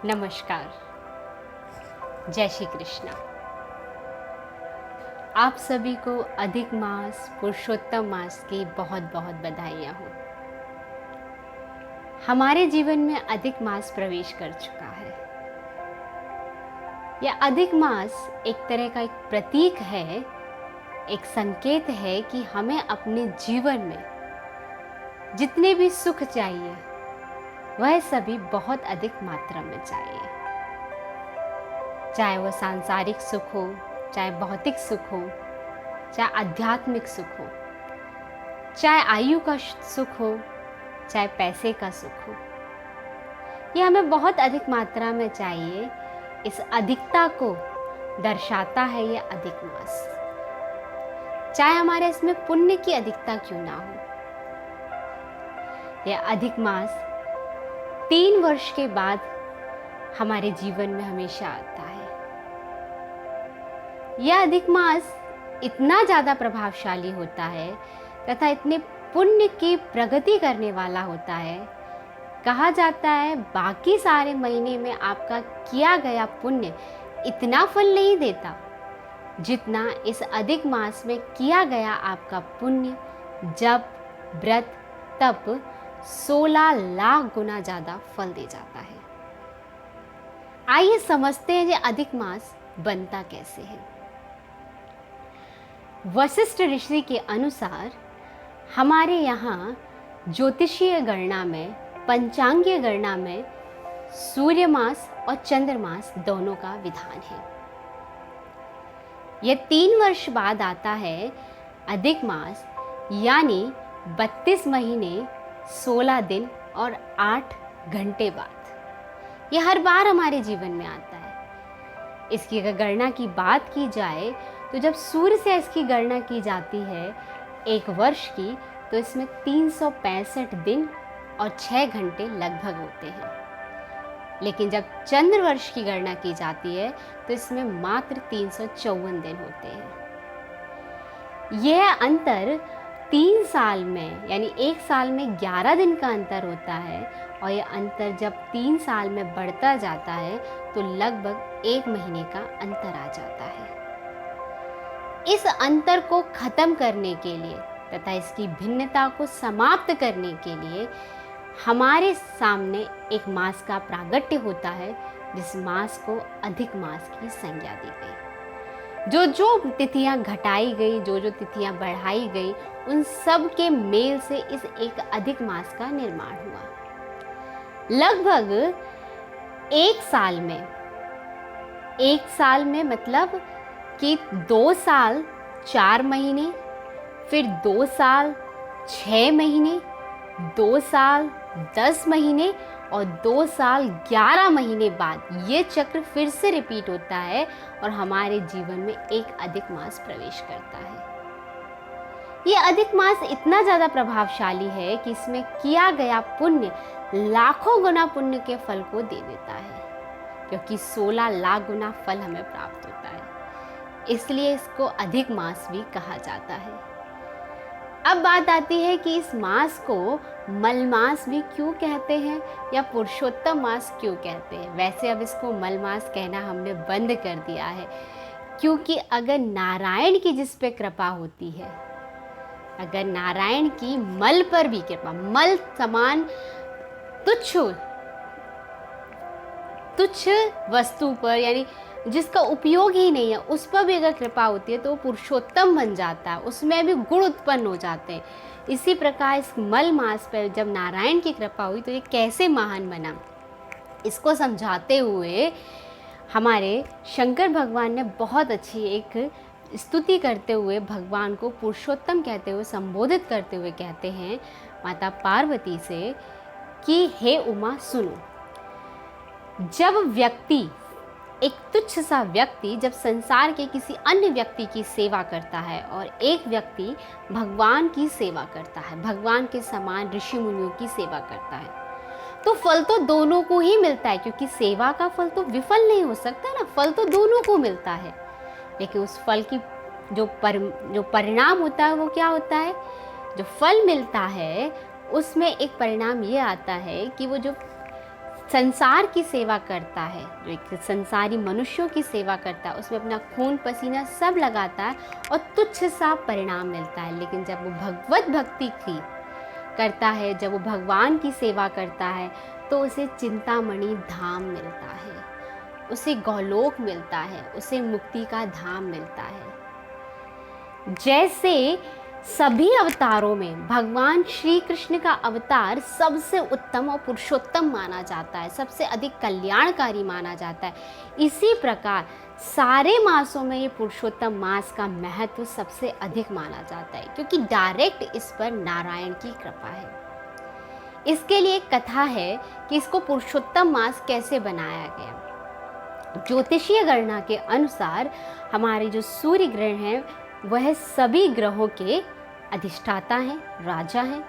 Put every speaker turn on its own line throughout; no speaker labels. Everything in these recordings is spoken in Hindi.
नमस्कार। जय श्री कृष्णा। आप सभी को अधिक मास पुरुषोत्तम मास की बहुत बहुत बधाइयाँ हो। हमारे जीवन में अधिक मास प्रवेश कर चुका है। यह अधिक मास एक तरह का एक प्रतीक है, एक संकेत है कि हमें अपने जीवन में जितने भी सुख चाहिए वह सभी बहुत अधिक मात्रा में चाहिए। चाहे वह सांसारिक सुख हो, चाहे भौतिक सुख हो, चाहे आध्यात्मिक सुख हो, चाहे आयु का सुख हो, चाहे पैसे का सुख हो, यह हमें बहुत अधिक मात्रा में चाहिए। इस अधिकता को दर्शाता है यह अधिक मास। चाहे हमारे इसमें पुण्य की अधिकता क्यों ना हो, यह अधिक मास 3 वर्ष के बाद हमारे जीवन में हमेशा आता है। यह अधिक मास इतना ज़्यादा प्रभावशाली होता है तथा इतने पुण्य की प्रगति करने वाला होता है। कहा जाता है बाकी सारे महीने में आपका किया गया पुण्य इतना फल नहीं देता जितना इस अधिक मास में किया गया आपका पुण्य जप, व्रत, तप 16 लाख गुना ज़्यादा फल दे जाता है। आइए समझते हैं ये अधिक मास बनता कैसे है। वशिष्ठ ऋषि के अनुसार हमारे यहाँ ज्योतिषीय गणना में, पंचांगीय गणना में सूर्य मास और चंद्र मास दोनों का विधान है। यह 3 वर्ष बाद आता है अधिक मास, यानी 32 महीने 16 दिन और 8 घंटे बाद। यह हर बार हमारे जीवन में आता है। इसकी अगर गणना की बात की जाए तो जब सूर्य से इसकी गणना की जाती है एक वर्ष की, तो इसमें 365 दिन और 6 घंटे लगभग होते हैं। लेकिन जब चंद्र वर्ष की गणना की जाती है तो इसमें मात्र 354 दिन होते हैं। यह अंतर 3 साल में, यानी 1 साल में 11 दिन का अंतर होता है, और यह अंतर जब 3 साल में बढ़ता जाता है तो लगभग 1 महीने का अंतर आ जाता है। इस अंतर को खत्म करने के लिए तथा इसकी भिन्नता को समाप्त करने के लिए हमारे सामने एक मास का प्रागट्य होता है, जिस मास को अधिक मास की संज्ञा दी गई। जो जो तिथियां घटाई गई, जो जो तिथियां बढ़ाई गई, उन सब के मेल से इस एक अधिक मास का निर्माण हुआ। लगभग 1 साल में मतलब कि 2 साल 4 महीने, फिर 2 साल 6 महीने, 2 साल 10 महीने और 2 साल 11 महीने बाद ये चक्र फिर से रिपीट होता है और हमारे जीवन में एक अधिक मास प्रवेश करता है। ये अधिक मास इतना ज़्यादा प्रभावशाली है कि इसमें किया गया पुण्य लाखों गुना पुण्य के फल को दे देता है, क्योंकि 16 लाख गुना फल हमें प्राप्त होता है। इसलिए इसको अधिक मास भी कहा जाता है। अब बात आती है कि इस मास को मलमास भी क्यों कहते हैं या पुरुषोत्तम मास क्यों कहते हैं। वैसे अब इसको मलमास कहना हमने बंद कर दिया है, क्योंकि अगर नारायण की जिस पे कृपा होती है, अगर नारायण की मल पर भी कृपा, मल समान तुच्छ वस्तु पर, यानी जिसका उपयोग ही नहीं है, उस पर भी अगर कृपा होती है तो वो पुरुषोत्तम बन जाता है, उसमें भी गुण उत्पन्न हो जाते हैं। इसी प्रकार इस मल मास पर जब नारायण की कृपा हुई तो ये कैसे महान बना, इसको समझाते हुए हमारे शंकर भगवान ने बहुत अच्छी एक स्तुति करते हुए भगवान को पुरुषोत्तम कहते हुए, संबोधित करते हुए कहते हैं माता पार्वती से कि हे उमा सुनो, जब व्यक्ति, एक तुच्छ सा व्यक्ति जब संसार के किसी अन्य व्यक्ति की सेवा करता है और एक व्यक्ति भगवान की सेवा करता है, भगवान के समान ऋषि मुनियों की सेवा करता है, तो फल तो दोनों को ही मिलता है, क्योंकि सेवा का फल तो विफल नहीं हो सकता ना, फल तो दोनों को मिलता है। लेकिन उस फल की जो परिणाम होता है वो क्या होता है, जो फल मिलता है उसमें एक परिणाम ये आता है कि वो जो संसार की सेवा करता है, जो एक संसारी मनुष्यों की सेवा करता है, उसमें अपना खून पसीना सब लगाता है और तुच्छ सा परिणाम मिलता है। लेकिन जब वो भगवत भक्ति की करता है, जब वो भगवान की सेवा करता है, तो उसे चिंतामणि धाम मिलता है, उसे गौलोक मिलता है, उसे मुक्ति का धाम मिलता है। जैसे सभी अवतारों में भगवान श्री कृष्ण का अवतार सबसे उत्तम और पुरुषोत्तम माना जाता है, सबसे अधिक कल्याणकारी माना जाता है, इसी प्रकार सारे मासों में ये पुरुषोत्तम मास का महत्व सबसे अधिक माना जाता है, क्योंकि डायरेक्ट इस पर नारायण की कृपा है। इसके लिए एक कथा है कि इसको पुरुषोत्तम मास कैसे बनाया गया। ज्योतिषीय गणना के अनुसार हमारे जो सूर्य ग्रह हैं वह सभी ग्रहों के अधिष्ठाता हैं, राजा हैं।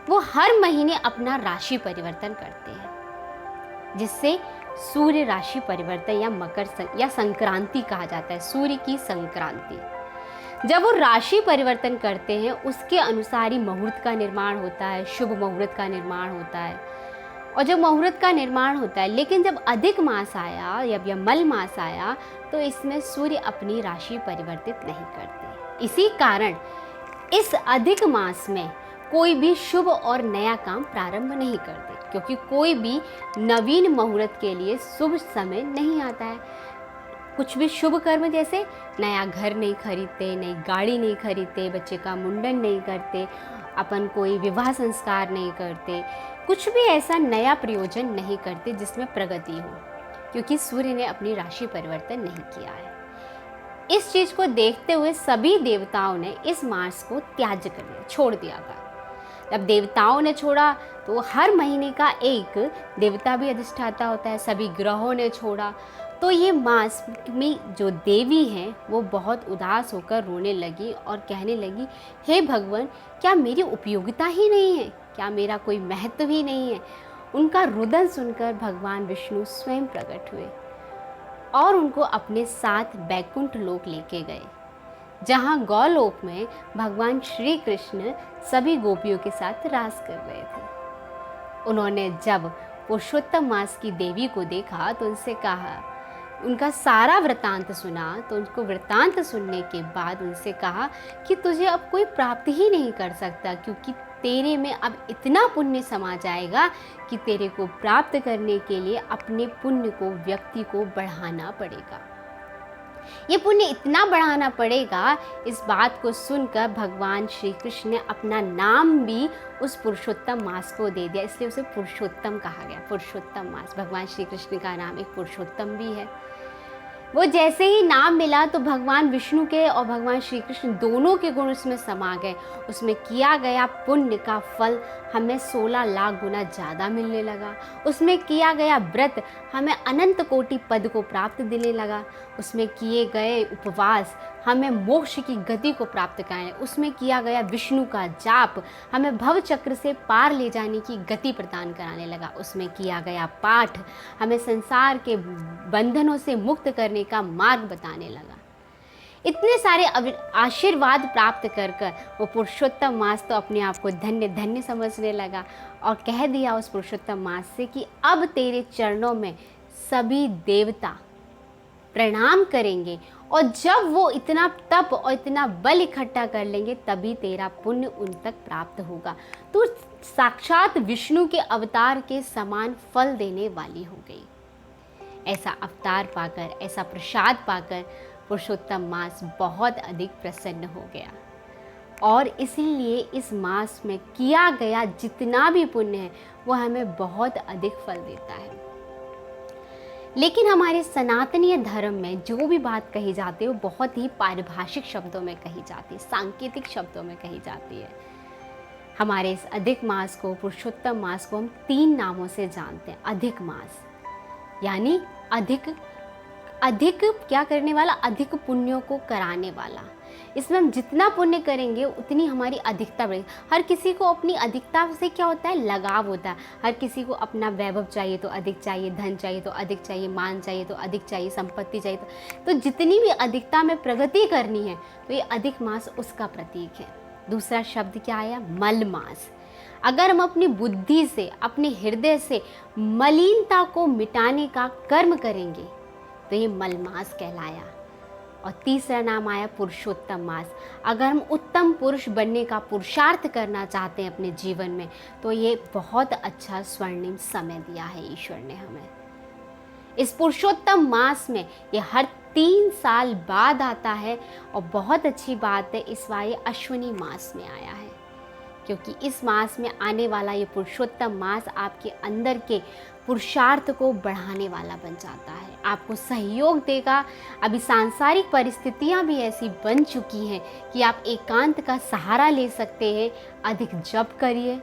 वो हर महीने अपना राशि परिवर्तन करते हैं, जिससे सूर्य राशि परिवर्तन या संक्रांति कहा जाता है, सूर्य की संक्रांति। जब वो राशि परिवर्तन करते हैं उसके अनुसार ही मुहूर्त का निर्माण होता है, शुभ मुहूर्त का निर्माण होता है। और जब मुहूर्त का निर्माण होता है, लेकिन जब अधिक मास आया या मल मास आया तो इसमें सूर्य अपनी राशि परिवर्तित नहीं करते। इसी कारण इस अधिक मास में कोई भी शुभ और नया काम प्रारंभ नहीं करते, क्योंकि कोई भी नवीन मुहूर्त के लिए शुभ समय नहीं आता है। कुछ भी शुभ कर्म, जैसे नया घर नहीं खरीदते, नई गाड़ी नहीं खरीदते, बच्चे का मुंडन नहीं करते, अपन कोई विवाह संस्कार नहीं करते, कुछ भी ऐसा नया प्रयोजन नहीं करते जिसमें प्रगति हो, क्योंकि सूर्य ने अपनी राशि परिवर्तन नहीं किया है। इस चीज़ को देखते हुए सभी देवताओं ने इस मास को त्याज्य कर दिया, छोड़ दिया था। जब देवताओं ने छोड़ा तो हर महीने का एक देवता भी अधिष्ठाता होता है, सभी ग्रहों ने छोड़ा, तो ये मास में जो देवी हैं वो बहुत उदास होकर रोने लगी और कहने लगी, हे भगवान, क्या मेरी उपयोगिता ही नहीं है, क्या मेरा कोई महत्व ही नहीं है। उनका रुदन सुनकर भगवान विष्णु स्वयं प्रकट हुए और उनको अपने साथ बैकुंठ लोक लेके गए, जहाँ गौलोक में भगवान श्री कृष्ण सभी गोपियों के साथ रास कर रहे थे। उन्होंने जब पुरुषोत्तम मास की देवी को देखा तो उनसे कहा, उनका सारा वृतांत सुना, तो उनको वृतांत सुनने के बाद उनसे कहा कि तुझे अब कोई प्राप्ति ही नहीं कर सकता, क्योंकि तेरे में अब इतना पुण्य समा जाएगा कि तेरे को प्राप्त करने के लिए अपने पुण्य को, व्यक्ति को बढ़ाना पड़ेगा। ये पुण्य इतना बढ़ाना पड़ेगा। इस बात को सुनकर भगवान श्री कृष्ण ने अपना नाम भी उस पुरुषोत्तम मास को दे दिया, इसलिए उसे पुरुषोत्तम कहा गया। पुरुषोत्तम मास, भगवान श्री कृष्ण का नाम एक पुरुषोत्तम भी है। वो जैसे ही नाम मिला तो भगवान विष्णु के और भगवान श्री कृष्ण दोनों के गुण उसमें समा गए। उसमें किया गया पुण्य का फल हमें 16 लाख गुना ज़्यादा मिलने लगा। उसमें किया गया व्रत हमें अनंत कोटि पद को प्राप्त देने लगा। उसमें किए गए उपवास हमें मोक्ष की गति को प्राप्त कराने। उसमें किया गया विष्णु का जाप हमें भव चक्र से पार ले जाने की गति प्रदान कराने लगा। उसमें किया गया पाठ हमें संसार के बंधनों से मुक्त करने का मार्ग बताने लगा। इतने सारे आशीर्वाद प्राप्त कर वो पुरुषोत्तम मास तो अपने आप को धन्य धन्य समझने लगा और कह दिया उस पुरुषोत्तम मास से कि अब तेरे चरणों में सभी देवता प्रणाम करेंगे, और जब वो इतना तप और इतना बल इकट्ठा कर लेंगे तभी तेरा पुण्य उन तक प्राप्त होगा। तो साक्षात विष्णु के अवतार के समान फल देने वाली हो गई। ऐसा अवतार पाकर, ऐसा प्रसाद पाकर पुरुषोत्तम मास बहुत अधिक प्रसन्न हो गया, और इसीलिए इस मास में किया गया जितना भी पुण्य है वो हमें बहुत अधिक फल देता है। लेकिन हमारे सनातनीय धर्म में जो भी बात कही जाती है वो बहुत ही पारिभाषिक शब्दों में कही जाती है, सांकेतिक शब्दों में कही जाती है। हमारे इस अधिक मास को, पुरुषोत्तम मास को हम 3 नामों से जानते हैं। अधिक मास यानी अधिक क्या करने वाला, अधिक पुण्यों को कराने वाला। इसमें हम जितना पुण्य करेंगे उतनी हमारी अधिकता बढ़ेगी। हर किसी को अपनी अधिकता से क्या होता है, लगाव होता है। हर किसी को अपना वैभव चाहिए तो अधिक चाहिए, धन चाहिए तो अधिक चाहिए, मान चाहिए तो अधिक चाहिए, संपत्ति चाहिए तो जितनी भी अधिकता में प्रगति करनी है तो ये अधिक मास उसका प्रतीक है। दूसरा शब्द क्या आया, मल मास। अगर हम अपनी बुद्धि से, अपने हृदय से मलिनता को मिटाने का कर्म करेंगे तो ये मलमास कहलाया। और तीसरा नाम आया पुरुषोत्तम मास। अगर हम उत्तम पुरुष बनने का पुरुषार्थ करना चाहते हैं अपने जीवन में तो ये बहुत अच्छा स्वर्णिम समय दिया है ईश्वर ने हमें। इस पुरुषोत्तम मास में ये हर 3 साल बाद आता है और बहुत अच्छी बात है इस बार ये अश्विनी मास में आया है, क्योंकि इस मास में आने वाला ये पुरुषोत्तम मास आपके अंदर के पुरुषार्थ को बढ़ाने वाला बन जाता है, आपको सहयोग देगा। अभी सांसारिक परिस्थितियां भी ऐसी बन चुकी हैं कि आप एकांत का सहारा ले सकते हैं। अधिक जप करिए,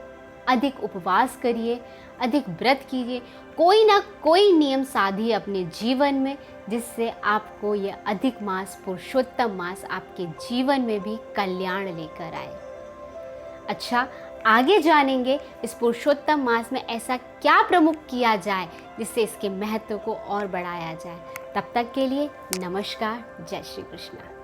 अधिक उपवास करिए, अधिक व्रत कीजिए, कोई ना कोई नियम साधिए अपने जीवन में, जिससे आपको ये अधिक मास, पुरुषोत्तम मास आपके जीवन में भी कल्याण लेकर आए। अच्छा, आगे जानेंगे इस पुरुषोत्तम मास में ऐसा क्या प्रमुख किया जाए जिससे इसके महत्व को और बढ़ाया जाए। तब तक के लिए नमस्कार, जय श्री कृष्ण।